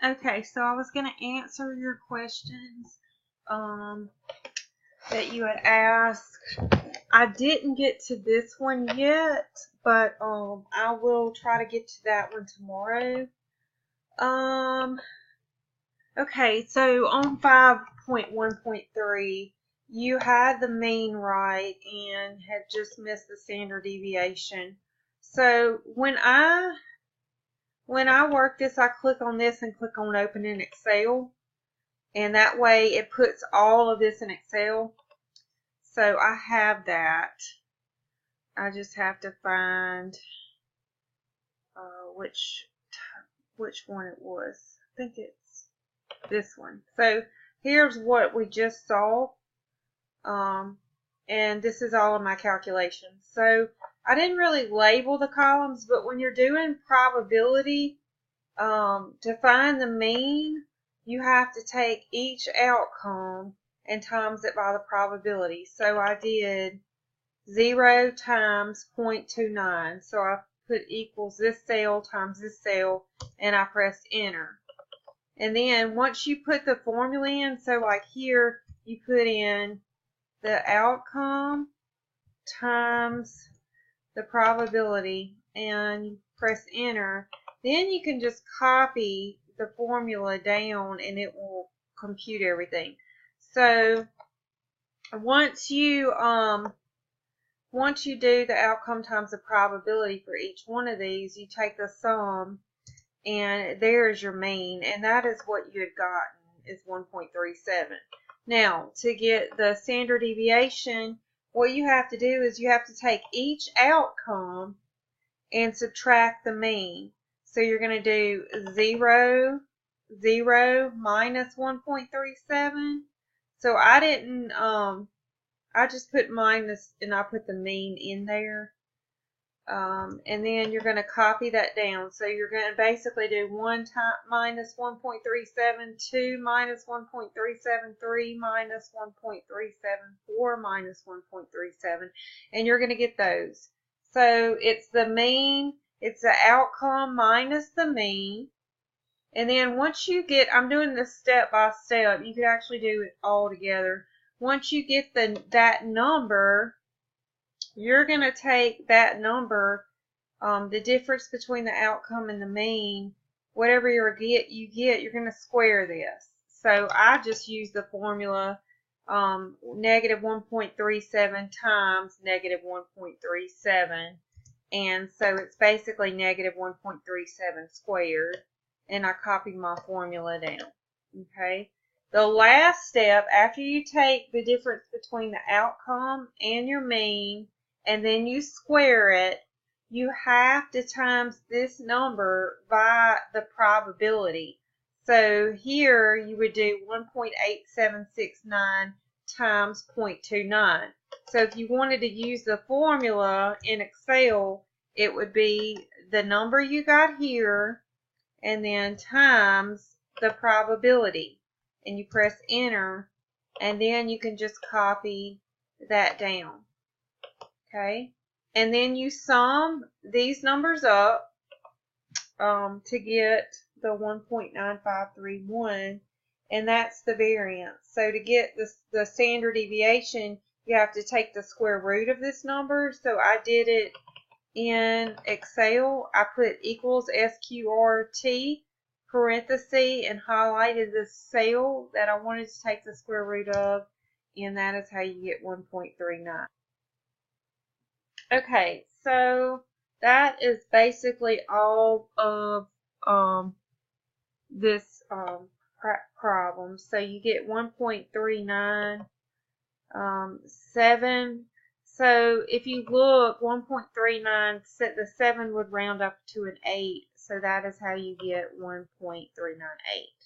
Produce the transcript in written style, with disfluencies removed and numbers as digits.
Okay, so I was going to answer your questions that you had asked. I didn't get to this one yet, but I will try to get to that one tomorrow. Okay, so on 5.1.3, you had the mean right and had just missed the standard deviation. So when I work this, I click on this and click on Open in Excel, and that way it puts all of this in Excel. So I have that. I just have to find which one it was. I think it's this one. So here's what we just saw, and this is all of my calculations. So I didn't really label the columns, but when you're doing probability, to find the mean, you have to take each outcome and times it by the probability. So I did 0 times 0.29. So I put equals this cell times this cell, and I pressed enter. And then once you put the formula in, so like here, you put in the outcome times the probability, and you press enter, then you can just copy the formula down and it will compute everything. So once you do the outcome times the probability for each one of these, you take the sum, and there's your mean, and that is what you had gotten, is 1.37. Now, to get the standard deviation, what you have to do is you have to take each outcome and subtract the mean. So you're going to do 0, 0, minus 1.37. So I didn't, I just put minus and I put the mean in there. And then you're going to copy that down. So you're going to basically do 1 minus 1.37, 2 minus 1.37, 3 minus 1.37, 4 minus 1.37, and you're going to get those. So it's the mean, it's the outcome minus the mean. And then once you get, I'm doing this step by step, you could actually do it all together. Once you get that number, you're going to take that number, the difference between the outcome and the mean, whatever you get, you're going to square this. So I just use the formula negative 1.37 times negative 1.37. And so it's basically negative 1.37 squared. And I copy my formula down. Okay. The last step, after you take the difference between the outcome and your mean, and then you square it, you have to times this number by the probability. So here you would do 1.8769 times 0.29. So if you wanted to use the formula in Excel, it would be the number you got here and then times the probability. And you press enter, and then you can just copy that down. Okay, and then you sum these numbers up to get the 1.9531, and that's the variance. So to get the standard deviation, you have to take the square root of this number. So I did it in Excel. I put equals SQRT parenthesis and highlighted the cell that I wanted to take the square root of, and that is how you get 1.39. Okay, so that is basically all of this problem. So you get 1.39, 7. So if you look, 1.39, the 7 would round up to an 8. So that is how you get 1.398.